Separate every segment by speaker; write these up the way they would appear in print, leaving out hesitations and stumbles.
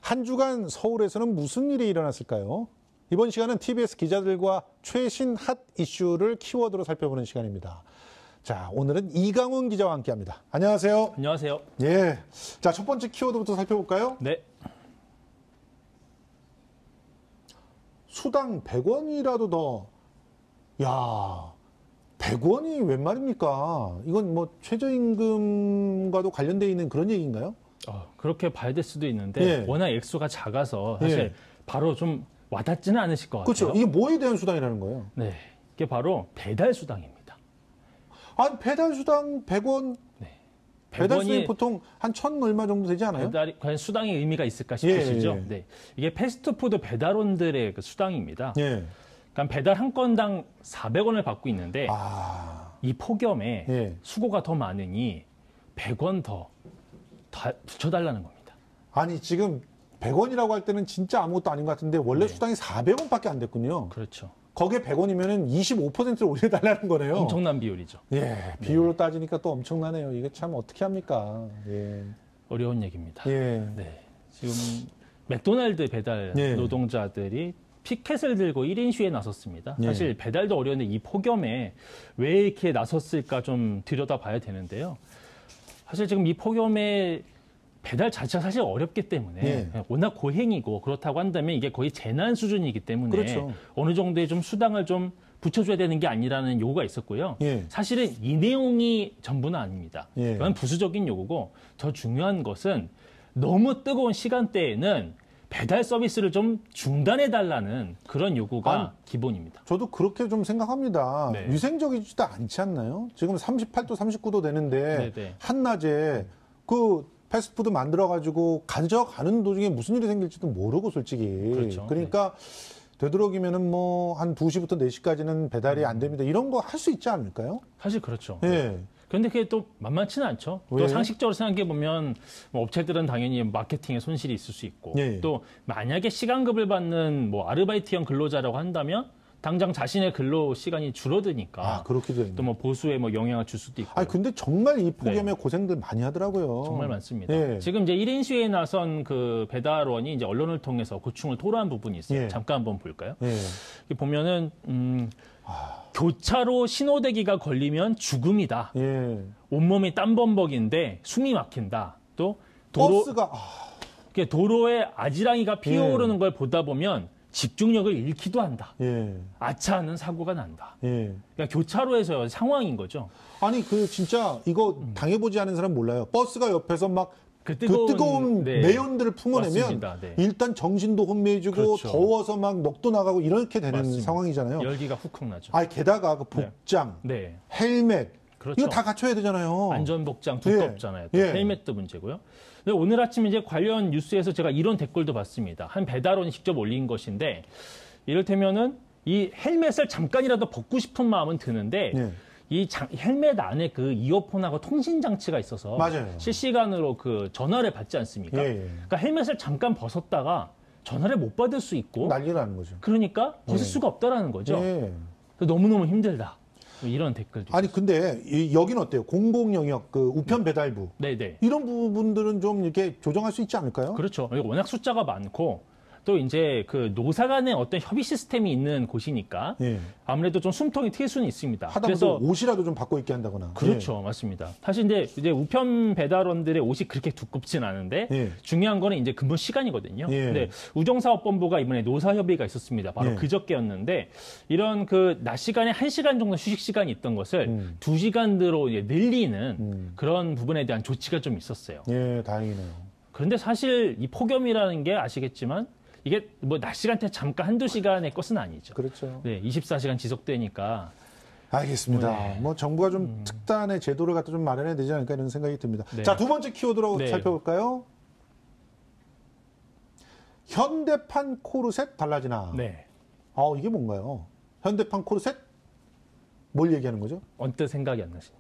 Speaker 1: 한 주간 서울에서는 무슨 일이 일어났을까요? 이번 시간은 TBS 기자들과 최신 핫 이슈를 키워드로 살펴보는 시간입니다. 자, 오늘은 이강훈 기자와 함께합니다. 안녕하세요.
Speaker 2: 안녕하세요.
Speaker 1: 예. 자, 첫 번째 키워드부터 살펴볼까요?
Speaker 2: 네.
Speaker 1: 수당 100원이라도 더. 야, 100원이 웬 말입니까? 이건 뭐 최저임금과도 관련되어 있는 그런 얘기인가요?
Speaker 2: 그렇게 봐야 될 수도 있는데
Speaker 1: 예.
Speaker 2: 워낙 액수가 작아서 사실
Speaker 1: 예.
Speaker 2: 바로 좀 와닿지는 않으실 것 같아요.
Speaker 1: 그렇죠. 이게 뭐에 대한 수당이라는 거예요?
Speaker 2: 네. 이게 바로 배달 수당입니다.
Speaker 1: 아니, 배달 수당 100원.
Speaker 2: 네.
Speaker 1: 배달 수당이
Speaker 2: 100원이
Speaker 1: 보통 한 1,000 얼마 정도 되지 않아요?
Speaker 2: 배달이 과연 수당의 의미가 있을까 싶으시죠?
Speaker 1: 예, 예.
Speaker 2: 네. 이게 패스트푸드 배달원들의 그 수당입니다.
Speaker 1: 예.
Speaker 2: 그러니까 배달 한 건당 400원을 받고 있는데 이 폭염에
Speaker 1: 예.
Speaker 2: 수고가 더 많으니 100원 더 붙여달라는 겁니다.
Speaker 1: 아니, 지금 100원이라고 할 때는 진짜 아무것도 아닌 것 같은데 원래
Speaker 2: 네.
Speaker 1: 수당이 400원밖에 안 됐군요.
Speaker 2: 그렇죠.
Speaker 1: 거기에 100원이면은 25%를 올려달라는 거네요.
Speaker 2: 엄청난 비율이죠.
Speaker 1: 예, 비율로 따지니까 또 엄청나네요. 이게 참 어떻게 합니까? 예.
Speaker 2: 어려운 얘기입니다.
Speaker 1: 예.
Speaker 2: 네. 지금 맥도날드 배달
Speaker 1: 예.
Speaker 2: 노동자들이 피켓을 들고 1인 시위에 나섰습니다.
Speaker 1: 예.
Speaker 2: 사실 배달도 어려운데 이 폭염에 왜 이렇게 나섰을까 좀 들여다봐야 되는데요. 사실 지금 이 폭염에 배달 자체가 사실 어렵기 때문에
Speaker 1: 예.
Speaker 2: 워낙 고행이고 그렇다고 한다면 이게 거의 재난 수준이기 때문에
Speaker 1: 그렇죠.
Speaker 2: 어느 정도의 좀 수당을 좀 붙여줘야 되는 게 아니라는 요구가 있었고요.
Speaker 1: 예.
Speaker 2: 사실은 이 내용이 전부는 아닙니다.
Speaker 1: 예.
Speaker 2: 이건 부수적인 요구고 더 중요한 것은 너무 뜨거운 시간대에는 배달 서비스를 좀 중단해달라는 그런 요구가 기본입니다.
Speaker 1: 저도 그렇게 좀 생각합니다.
Speaker 2: 네.
Speaker 1: 위생적이지도 않지 않나요? 지금 38도, 39도 되는데
Speaker 2: 네네.
Speaker 1: 한낮에 그 패스트푸드 만들어가지고 가져가는 도중에 무슨 일이 생길지도 모르고 솔직히.
Speaker 2: 그렇죠.
Speaker 1: 그러니까 되도록이면은 뭐 한 2시부터 4시까지는 배달이 안 됩니다. 이런 거 할 수 있지 않을까요?
Speaker 2: 사실 그렇죠.
Speaker 1: 예.
Speaker 2: 그런데 그게 또 만만치는 않죠. 또
Speaker 1: 왜요?
Speaker 2: 상식적으로 생각해 보면 뭐 업체들은 당연히 마케팅에 손실이 있을 수 있고
Speaker 1: 예.
Speaker 2: 또 만약에 시간급을 받는 뭐 아르바이트형 근로자라고 한다면 당장 자신의 근로 시간이 줄어드니까
Speaker 1: 아, 그렇기도 해요.
Speaker 2: 또 뭐 보수에 뭐 영향을 줄 수도 있고.
Speaker 1: 아니, 근데 정말 이 폭염에 고생들 많이 하더라고요.
Speaker 2: 정말 많습니다.
Speaker 1: 예.
Speaker 2: 지금 이제 1인 시위에 나선 그 배달원이 이제 언론을 통해서 고충을 토로한 부분이 있어요.
Speaker 1: 예.
Speaker 2: 잠깐 한번 볼까요?
Speaker 1: 예.
Speaker 2: 여기 보면은 교차로 신호대기가 걸리면 죽음이다.
Speaker 1: 예.
Speaker 2: 온몸이 땀범벅인데 숨이 막힌다. 또
Speaker 1: 버스가,
Speaker 2: 도로에 아지랑이가
Speaker 1: 예.
Speaker 2: 피어오르는 걸 보다 보면 집중력을 잃기도 한다.
Speaker 1: 예.
Speaker 2: 아차하는 사고가 난다.
Speaker 1: 예.
Speaker 2: 그러니까 교차로에서 상황인 거죠.
Speaker 1: 아니, 진짜 이거 당해보지 않은 사람 몰라요. 버스가 옆에서 막 그 뜨거운
Speaker 2: 네.
Speaker 1: 매연들을 품어내면
Speaker 2: 맞습니다. 네.
Speaker 1: 일단 정신도 혼미해지고
Speaker 2: 그렇죠.
Speaker 1: 더워서 막 넋도 나가고 이렇게 되는
Speaker 2: 맞습니다.
Speaker 1: 상황이잖아요.
Speaker 2: 열기가 훅훅 나죠.
Speaker 1: 아니, 게다가 그 복장,
Speaker 2: 네.
Speaker 1: 헬멧,
Speaker 2: 그렇죠.
Speaker 1: 이거 다 갖춰야 되잖아요.
Speaker 2: 안전복장 두껍잖아요. 또
Speaker 1: 예.
Speaker 2: 헬멧도 문제고요. 근데 오늘 아침 이제 관련 뉴스에서 제가 이런 댓글도 봤습니다. 한 배달원이 직접 올린 것인데 이를테면은 이 헬멧을 잠깐이라도 벗고 싶은 마음은 드는데
Speaker 1: 예.
Speaker 2: 이 헬멧 안에 그 이어폰하고 통신 장치가 있어서
Speaker 1: 맞아요.
Speaker 2: 실시간으로 그 전화를 받지 않습니까?
Speaker 1: 예, 예.
Speaker 2: 그러니까 헬멧을 잠깐 벗었다가 전화를 못 받을 수 있고
Speaker 1: 난리 나는 거죠.
Speaker 2: 그러니까 벗을
Speaker 1: 예.
Speaker 2: 수가 없다라는 거죠.
Speaker 1: 예.
Speaker 2: 너무너무 힘들다. 뭐 이런 댓글도
Speaker 1: 아니,
Speaker 2: 있어요.
Speaker 1: 근데 여긴 어때요? 공공 영역, 그 우편 배달부.
Speaker 2: 네네.
Speaker 1: 이런 부분들은 좀 이렇게 조정할 수 있지 않을까요?
Speaker 2: 그렇죠. 워낙 숫자가 많고 또 이제 그 노사 간의 어떤 협의 시스템이 있는 곳이니까
Speaker 1: 예.
Speaker 2: 아무래도 좀 숨통이 트일 수는 있습니다.
Speaker 1: 하다못해
Speaker 2: 그래서
Speaker 1: 옷이라도 좀 바꿔 입게 한다거나.
Speaker 2: 그렇죠. 맞습니다. 사실 이제 우편 배달원들의 옷이 그렇게 두껍진 않은데
Speaker 1: 예.
Speaker 2: 중요한 거는 이제 근무 시간이거든요.
Speaker 1: 예.
Speaker 2: 근데 우정사업본부가 이번에 노사 협의가 있었습니다. 바로
Speaker 1: 예.
Speaker 2: 그저께였는데 이런 그 낮 시간에 1시간 정도 휴식 시간이 있던 것을 2시간으로 이제 늘리는 그런 부분에 대한 조치가 좀 있었어요.
Speaker 1: 예, 다행이네요.
Speaker 2: 그런데 사실 이 폭염이라는 게 아시겠지만 이게 뭐 낮 시간대 잠깐 한두 시간의 것은 아니죠.
Speaker 1: 그렇죠.
Speaker 2: 네, 24시간 지속되니까.
Speaker 1: 알겠습니다.
Speaker 2: 네.
Speaker 1: 뭐 정부가 좀 특단의 제도를 갖다 좀 마련해야 되지 않을까 이런 생각이 듭니다.
Speaker 2: 네.
Speaker 1: 자, 두 번째 키워드로
Speaker 2: 네.
Speaker 1: 살펴볼까요? 현대판 코르셋 달라지나?
Speaker 2: 네.
Speaker 1: 이게 뭔가요? 현대판 코르셋? 뭘 얘기하는 거죠?
Speaker 2: 언뜻 생각이 안 나시죠.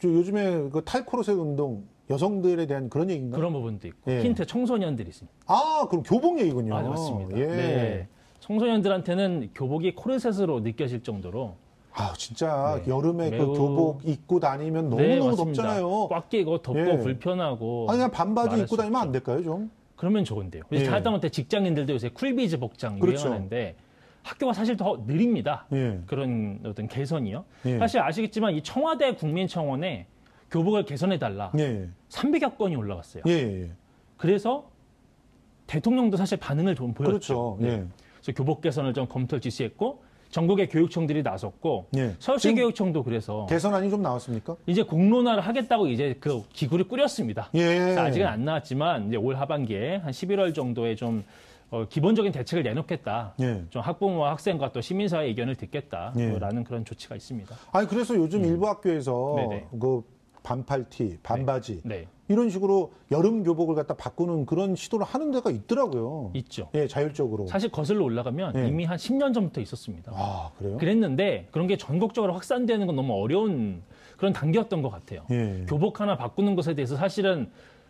Speaker 1: 요즘에 그 탈코르셋 운동 여성들에 대한 그런 얘기인가요?
Speaker 2: 그런 부분도 있고
Speaker 1: 예.
Speaker 2: 힌트 청소년들이 있습니다.
Speaker 1: 그럼 교복 얘기군요.
Speaker 2: 맞습니다.
Speaker 1: 예.
Speaker 2: 네. 청소년들한테는 교복이 코르셋으로 느껴질 정도로
Speaker 1: 진짜
Speaker 2: 네.
Speaker 1: 여름에 그
Speaker 2: 매우-
Speaker 1: 교복 입고 다니면
Speaker 2: 네,
Speaker 1: 너무너무
Speaker 2: 맞습니다.
Speaker 1: 덥잖아요.
Speaker 2: 꽉 끼고 덥고
Speaker 1: 예.
Speaker 2: 불편하고
Speaker 1: 그냥 반바지
Speaker 2: 말할
Speaker 1: 입고
Speaker 2: 수
Speaker 1: 다니면 안
Speaker 2: 없죠.
Speaker 1: 될까요, 좀?
Speaker 2: 그러면 좋은데요.
Speaker 1: 예.
Speaker 2: 하다못해 직장인들도 요새 쿨비즈 복장
Speaker 1: 그렇죠.
Speaker 2: 유행하는데 학교가 사실 더 느립니다.
Speaker 1: 예.
Speaker 2: 그런 어떤 개선이요.
Speaker 1: 예.
Speaker 2: 사실 아시겠지만 이 청와대 국민청원에 교복을 개선해달라.
Speaker 1: 예.
Speaker 2: 300여 건이 올라왔어요.
Speaker 1: 예. 예.
Speaker 2: 그래서 대통령도 사실 반응을 좀 보였죠.
Speaker 1: 그렇죠. 예.
Speaker 2: 그래서 교복 개선을 좀 검토를 지시했고 전국의 교육청들이 나섰고
Speaker 1: 예.
Speaker 2: 서울시
Speaker 1: 지금
Speaker 2: 교육청도 그래서
Speaker 1: 개선안이 좀 나왔습니까?
Speaker 2: 이제 공론화를 하겠다고 이제 그 기구를 꾸렸습니다.
Speaker 1: 예.
Speaker 2: 그래서 아직은 안 나왔지만 이제 올 하반기에 한 11월 정도에 좀 기본적인 대책을 내놓겠다.
Speaker 1: 예.
Speaker 2: 좀 학부모와 학생과 또 시민사회 의견을 듣겠다라는
Speaker 1: 예.
Speaker 2: 그런 조치가 있습니다.
Speaker 1: 아니 그래서 요즘 일부 학교에서
Speaker 2: 네네.
Speaker 1: 그 반팔티, 반바지
Speaker 2: 네,
Speaker 1: 이런 식으로 여름 교복을 갖다 바꾸는 그런 시도를 하는 데가 있더라고요.
Speaker 2: 있죠.
Speaker 1: 예, 자율적으로.
Speaker 2: 사실 거슬러 올라가면
Speaker 1: 예.
Speaker 2: 이미 한 10년 전부터 있었습니다.
Speaker 1: 아, 그래요?
Speaker 2: 그랬는데 그런 게 전국적으로 확산되는 건 너무 어려운 그런 단계였던 것 같아요.
Speaker 1: 예.
Speaker 2: 교복 하나 바꾸는 것에 대해서 사실은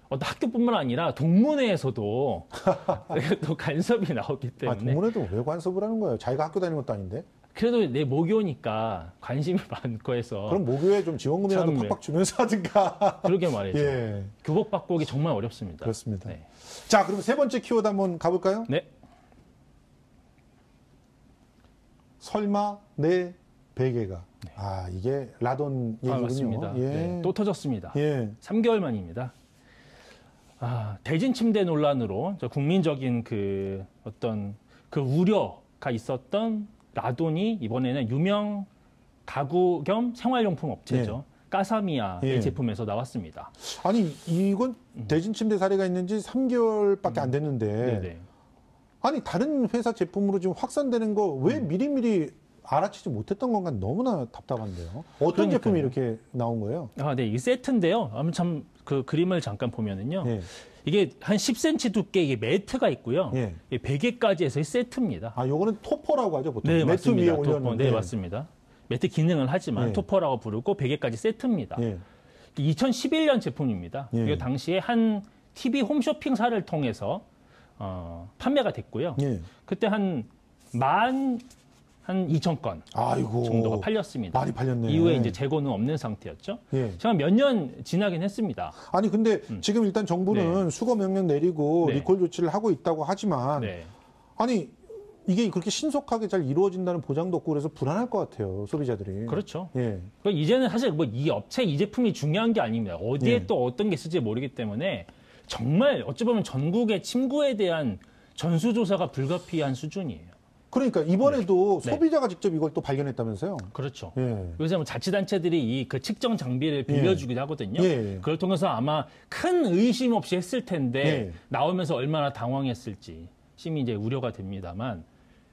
Speaker 2: 어떤 학교뿐만 아니라 동문회에서도 또 간섭이 나오기
Speaker 1: 아,
Speaker 2: 때문에
Speaker 1: 동문회도 왜 관섭을 하는 거예요? 자기가 학교 다니는 것도 아닌데.
Speaker 2: 그래도 내 모교니까 관심이 많고 해서
Speaker 1: 그럼 모교에 좀 지원금이라도
Speaker 2: 참,
Speaker 1: 팍팍 주면서 하든가.
Speaker 2: 그러게 말이죠.
Speaker 1: 예.
Speaker 2: 교복 바꾸기 정말 어렵습니다.
Speaker 1: 그렇습니다.
Speaker 2: 네.
Speaker 1: 자, 그럼 세 번째 키워드 한번 가볼까요?
Speaker 2: 네.
Speaker 1: 설마 내 베개가. 아, 이게 라돈 얘기군요.
Speaker 2: 맞습니다.
Speaker 1: 예.
Speaker 2: 네, 또 터졌습니다.
Speaker 1: 예.
Speaker 2: 3개월 만입니다. 대진 침대 논란으로 국민적인 그 어떤 그 우려가 있었던 라돈이 이번에는 유명 가구 겸 생활용품 업체죠. 까사미아의
Speaker 1: 예.
Speaker 2: 제품에서 나왔습니다.
Speaker 1: 아니, 이건 대진 침대 사례가 있는지 3개월밖에 안 됐는데.
Speaker 2: 네네.
Speaker 1: 아니, 다른 회사 제품으로 지금 확산되는 거 왜 미리미리 알아채지 못했던 건가 너무나 답답한데요. 어떤
Speaker 2: 그러니까요.
Speaker 1: 제품이 이렇게 나온 거예요?
Speaker 2: 네, 이 세트인데요. 참 그 그림을 잠깐 보면은요.
Speaker 1: 예.
Speaker 2: 이게 한 10cm 두께의 이게 매트가 있고요.
Speaker 1: 예.
Speaker 2: 이 베개까지 해서의 세트입니다.
Speaker 1: 아, 요거는 토퍼라고 하죠, 보통.
Speaker 2: 네,
Speaker 1: 매트 위에
Speaker 2: 맞습니다.
Speaker 1: 올렸는데.
Speaker 2: 네, 맞습니다. 매트 기능을 하지만
Speaker 1: 예.
Speaker 2: 토퍼라고 부르고 베개까지 세트입니다.
Speaker 1: 예.
Speaker 2: 2011년 제품입니다.
Speaker 1: 예.
Speaker 2: 이거 당시에 한 TV 홈쇼핑사를 통해서 판매가 됐고요.
Speaker 1: 예.
Speaker 2: 그때 한 2,000건
Speaker 1: 아이고.
Speaker 2: 정도가 팔렸습니다.
Speaker 1: 많이 팔렸네.
Speaker 2: 이후에 이제 재고는 없는 상태였죠.
Speaker 1: 예.
Speaker 2: 제가 몇 년 지나긴 했습니다.
Speaker 1: 아니, 근데 지금 일단 정부는 수거 명령 내리고
Speaker 2: 네.
Speaker 1: 리콜 조치를 하고 있다고 하지만
Speaker 2: 네.
Speaker 1: 아니, 이게 그렇게 신속하게 잘 이루어진다는 보장도 없고 그래서 불안할 것 같아요, 소비자들이.
Speaker 2: 그렇죠.
Speaker 1: 예.
Speaker 2: 이제는 사실 뭐 이 업체 이 제품이 중요한 게 아닙니다. 어디에
Speaker 1: 예.
Speaker 2: 또 어떤 게 있을지 모르기 때문에 정말 어찌 보면 전국의 침구에 대한 전수조사가 불가피한 수준이에요.
Speaker 1: 그러니까 이번에도
Speaker 2: 네.
Speaker 1: 소비자가 직접 이걸 또 발견했다면서요?
Speaker 2: 그렇죠.
Speaker 1: 예.
Speaker 2: 요새 뭐 자치단체들이 그 측정 장비를 빌려주기도 하거든요.
Speaker 1: 예.
Speaker 2: 그걸 통해서 아마 큰 의심 없이 했을 텐데
Speaker 1: 예.
Speaker 2: 나오면서 얼마나 당황했을지 심히 이제 우려가 됩니다만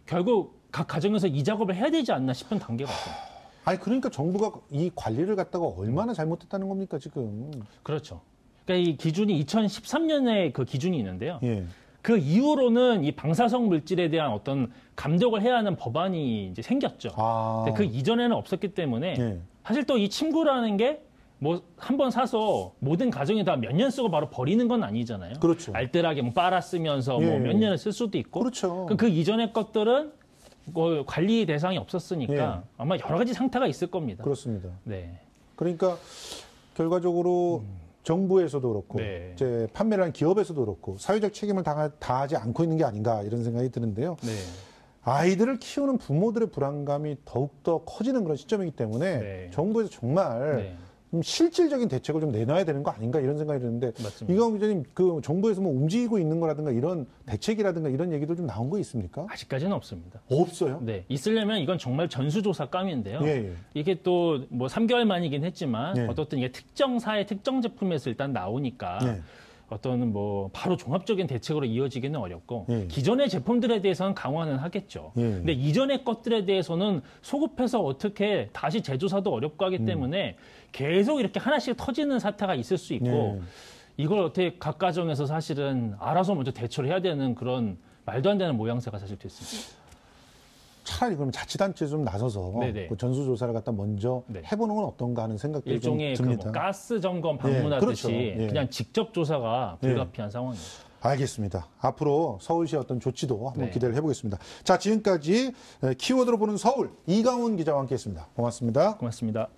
Speaker 2: 결국 각 가정에서 이 작업을 해야 되지 않나 싶은 단계가 왔습니다.
Speaker 1: 아니, 그러니까 정부가 이 관리를 갖다가 얼마나 잘못했다는 겁니까, 지금?
Speaker 2: 그렇죠. 그러니까 이 기준이 2013년에 그 기준이 있는데요.
Speaker 1: 예.
Speaker 2: 그 이후로는 이 방사성 물질에 대한 어떤 감독을 해야 하는 법안이 이제 생겼죠.
Speaker 1: 아.
Speaker 2: 근데 그 이전에는 없었기 때문에
Speaker 1: 예.
Speaker 2: 사실 또 이 침구라는 게 뭐 한 번 사서 모든 가정에 다 몇 년 쓰고 바로 버리는 건 아니잖아요.
Speaker 1: 그렇죠.
Speaker 2: 알뜰하게 뭐 빨아 쓰면서
Speaker 1: 예.
Speaker 2: 뭐 몇 년을 쓸 수도 있고.
Speaker 1: 그렇죠.
Speaker 2: 그 이전의 것들은 뭐 관리 대상이 없었으니까
Speaker 1: 예.
Speaker 2: 아마 여러 가지 상태가 있을 겁니다.
Speaker 1: 그렇습니다.
Speaker 2: 네.
Speaker 1: 그러니까 결과적으로 정부에서도 그렇고
Speaker 2: 네.
Speaker 1: 이제 판매를 하는 기업에서도 그렇고 사회적 책임을 다하지 않고 있는 게 아닌가 이런 생각이 드는데요.
Speaker 2: 네.
Speaker 1: 아이들을 키우는 부모들의 불안감이 더욱더 커지는 그런 시점이기 때문에
Speaker 2: 네.
Speaker 1: 정부에서 정말
Speaker 2: 네.
Speaker 1: 좀 실질적인 대책을 좀 내놔야 되는 거 아닌가 이런 생각이 드는데
Speaker 2: 맞습니다.
Speaker 1: 이광훈 기자님 그 정부에서 뭐 움직이고 있는 거라든가 이런 대책이라든가 이런 얘기들 좀 나온 거 있습니까?
Speaker 2: 아직까지는 없습니다.
Speaker 1: 없어요.
Speaker 2: 네, 있으려면 이건 정말 전수조사감인데요.
Speaker 1: 예, 예.
Speaker 2: 이게 또 뭐 3개월 만이긴 했지만
Speaker 1: 예.
Speaker 2: 어떻든 이게 특정 사회 특정 제품에서 일단 나오니까
Speaker 1: 예.
Speaker 2: 어떤 뭐 바로 종합적인 대책으로 이어지기는 어렵고
Speaker 1: 예.
Speaker 2: 기존의 제품들에 대해서는 강화는 하겠죠.
Speaker 1: 예.
Speaker 2: 근데 이전의 것들에 대해서는 소급해서 어떻게 다시 재조사도 어렵고 하기 때문에 계속 이렇게 하나씩 터지는 사태가 있을 수 있고
Speaker 1: 예.
Speaker 2: 이걸 어떻게 각 가정에서 사실은 알아서 먼저 대처를 해야 되는 그런 말도 안 되는 모양새가 사실 됐습니다.
Speaker 1: 차라리 그럼 자치단체 좀 나서서
Speaker 2: 네네.
Speaker 1: 그 전수조사를 갖다 먼저
Speaker 2: 네.
Speaker 1: 해보는 건 어떤가 하는 생각도
Speaker 2: 일종의
Speaker 1: 좀
Speaker 2: 그
Speaker 1: 듭니다.
Speaker 2: 뭐 가스 점검 방문하듯이
Speaker 1: 그렇죠. 예.
Speaker 2: 그냥 직접 조사가 불가피한 상황입니다.
Speaker 1: 알겠습니다. 앞으로 서울시의 어떤 조치도 한번
Speaker 2: 네.
Speaker 1: 기대를 해보겠습니다. 자, 지금까지 키워드로 보는 서울 이강훈 기자와 함께했습니다. 고맙습니다.
Speaker 2: 고맙습니다.